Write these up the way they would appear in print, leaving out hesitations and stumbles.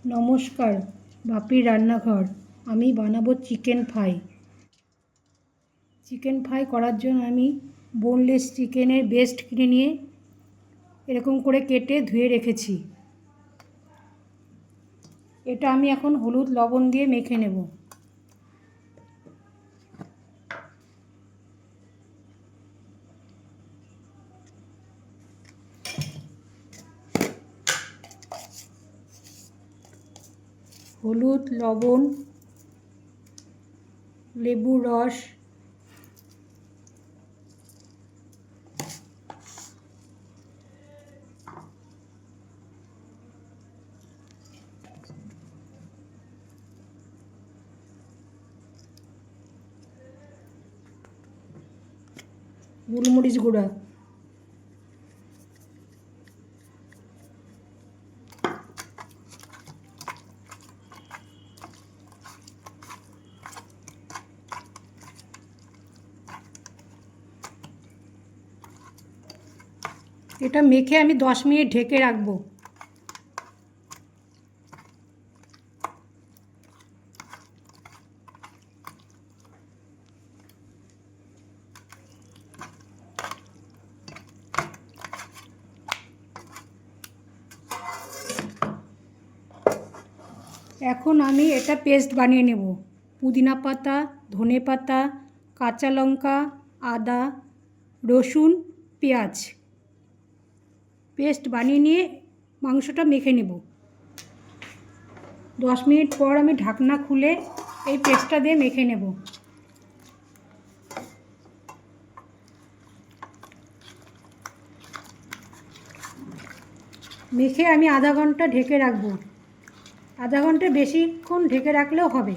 নমস্কার, বাপির রান্নাঘর। আমি বানাবো চিকেন ফ্রাই। চিকেন ফ্রাই করার জন্য আমি বোনলেস চিকেনের ব্রেস্ট কিনে নিয়ে এরকম করে কেটে ধুয়ে রেখেছি। এটা আমি এখন হলুদ লবণ দিয়ে মেখে নেব। হলুদ, লবণ, লেবুর রস, গোলমরিচ গুঁড়া, এটা মেখে আমি 10 মিনিট ঢেকে রাখবো। এখন আমি এটা পেস্ট বানিয়ে নেব। পুদিনা পাতা, ধনে পাতা, কাঁচা লঙ্কা, আদা, রসুন, পেঁয়াজ পেস্ট বানিয়ে নিয়ে মাংসটা মেখে নেব। 10 মিনিট পর আমি ঢাকনা খুলে এই পেস্টটা দিয়ে মেখে নেব। মেখে আমি আধা ঘন্টা ঢেকে রাখবো। আধা ঘন্টা বেশিক্ষণ ঢেকে রাখলেও হবে।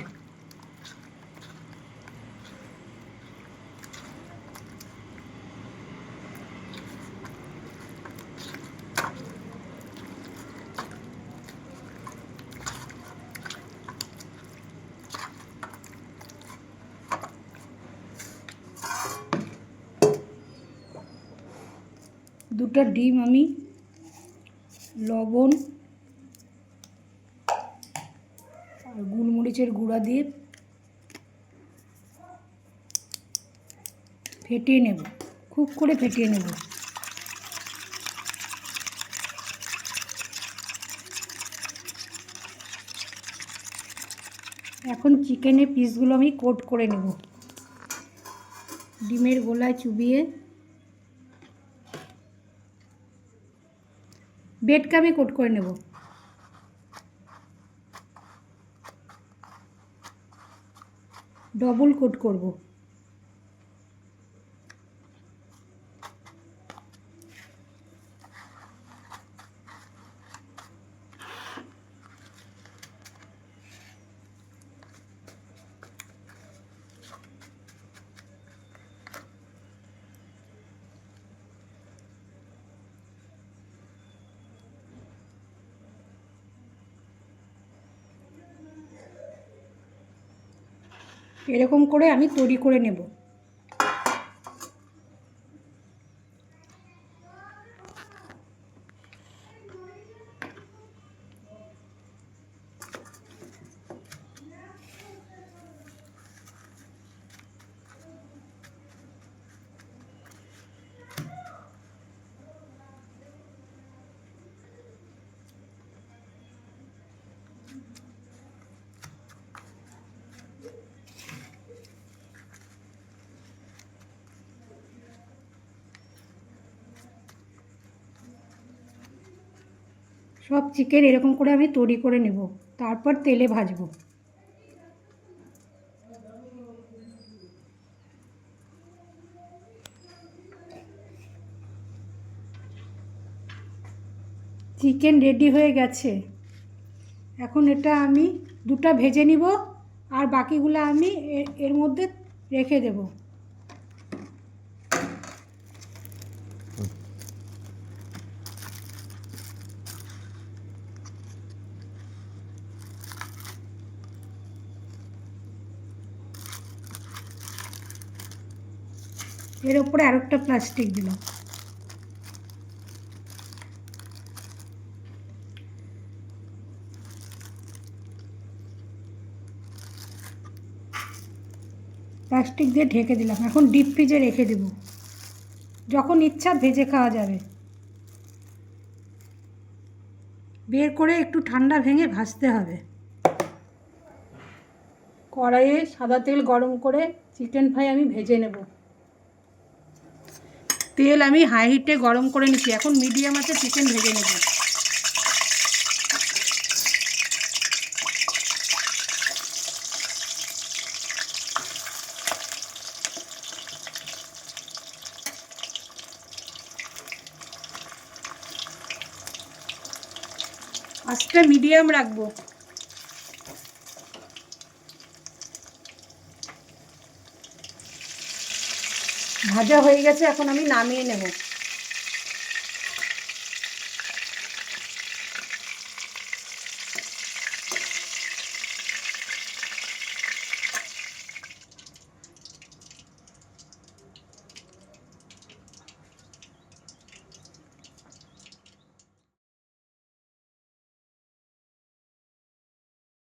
দুটো ডিম আমি লবণ আর গোলমরিচের গুঁড়া দিয়ে ফেটিয়ে নেব, খুব করে ফেটিয়ে নেব। এখন চিকেনের পিসগুলো আমি কোট করে নেব। ডিমের গোলায় চুবিয়ে ব্রেডকে আমি কোট করে নেব। ডবল কোট করব। এরকম করে আমি তৈরি করে নেব। সব চিকেন এরকম করে আমি তৈরি করে নেব, তারপর তেলে ভাজবো। চিকেন রেডি হয়ে গেছে। এখন এটা আমি দুটো ভেজে নিব আর বাকিগুলো আমি এর মধ্যে রেখে দেব। এর উপরে আরেকটা প্লাস্টিক দিলাম। প্লাস্টিক দিয়ে ঢেকে দিলাম। এখন ডিপ ফ্রিজে রেখে দেব, যখন ইচ্ছা ভেজে খাওয়া যাবে। বের করে একটু ঠান্ডা ভেঙে ভাজতে হবে। কড়াইয়ে সাদা তেল গরম করে চিকেন ফ্রাই আমি ভেজে নেব। তেল আমি হাই হিটে গরম করে নিচ্ছি। এখন মিডিয়াম আঁচে চিকেন ভেজে নেব। আঁচটা মিডিয়াম রাখবো। ভাজা হয়ে গেছে, এখন আমি নামিয়ে নেব।